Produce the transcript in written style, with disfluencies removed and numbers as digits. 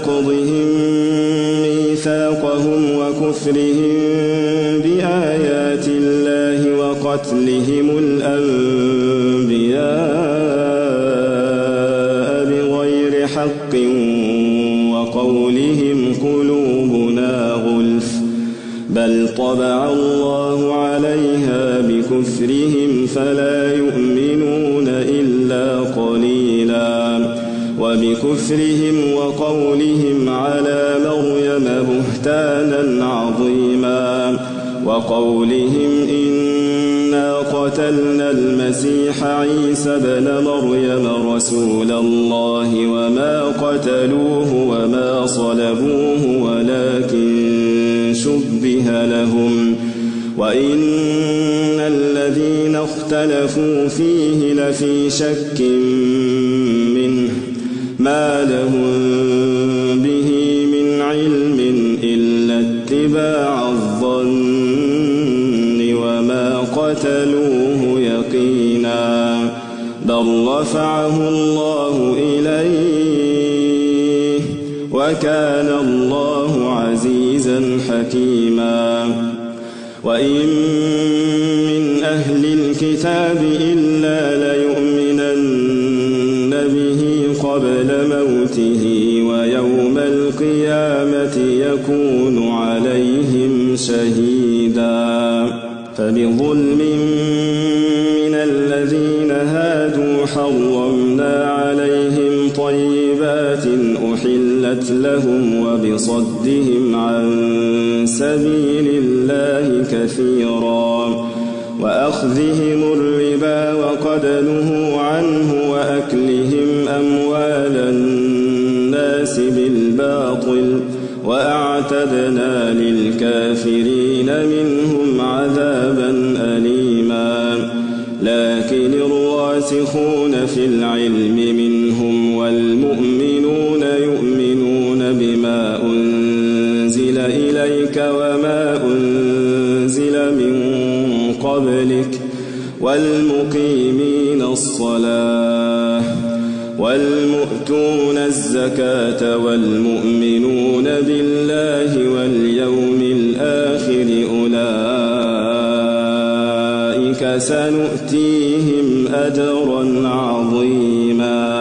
نقضهم ميثاقهم وكفرهم بآيات الله وقتلهم الأنبياء بغير حق وقولهم قلوبنا غلف بل طبع الله عليها بكفرهم فلا يؤمنون إلا قليلا وبكفرهم وقولهم على مريم بهتانا عظيما وقولهم إنا قتلنا المسيح عيسى ابن مريم رسول الله وما قتلوه وما صلبوه ولكن شبه لهم وإن الذين اختلفوا فيه لفي شك منه ما لهم به من علم إلا اتباع الظن وما قتلوه يقينا بل رفعه الله إليه وكان الله عزيزا حكيما وإن من أهل الكتاب إلا ليؤمنن به قبل موته ويوم القيامة يكون عليهم شهيدا فبظلم من الذين هادوا حرمنا عليهم طيبات أحلت لهم وبصدهم عن سبيل الله كثيرا وأخذهم الربا وقد نهوا عنه وأكلهم أموال الناس بالباطل وأعتدنا للكافرين منهم عذابا أليما لكن الراسخون في العلم منهم والمؤمنون يؤمنون بما أنزل إليك وما أنزل من قبلك والمقيمين الصلاة والمؤتون الزكاة والمؤمنون بالله واليوم الآخر أولئك سنؤتيهم أجرا عظيما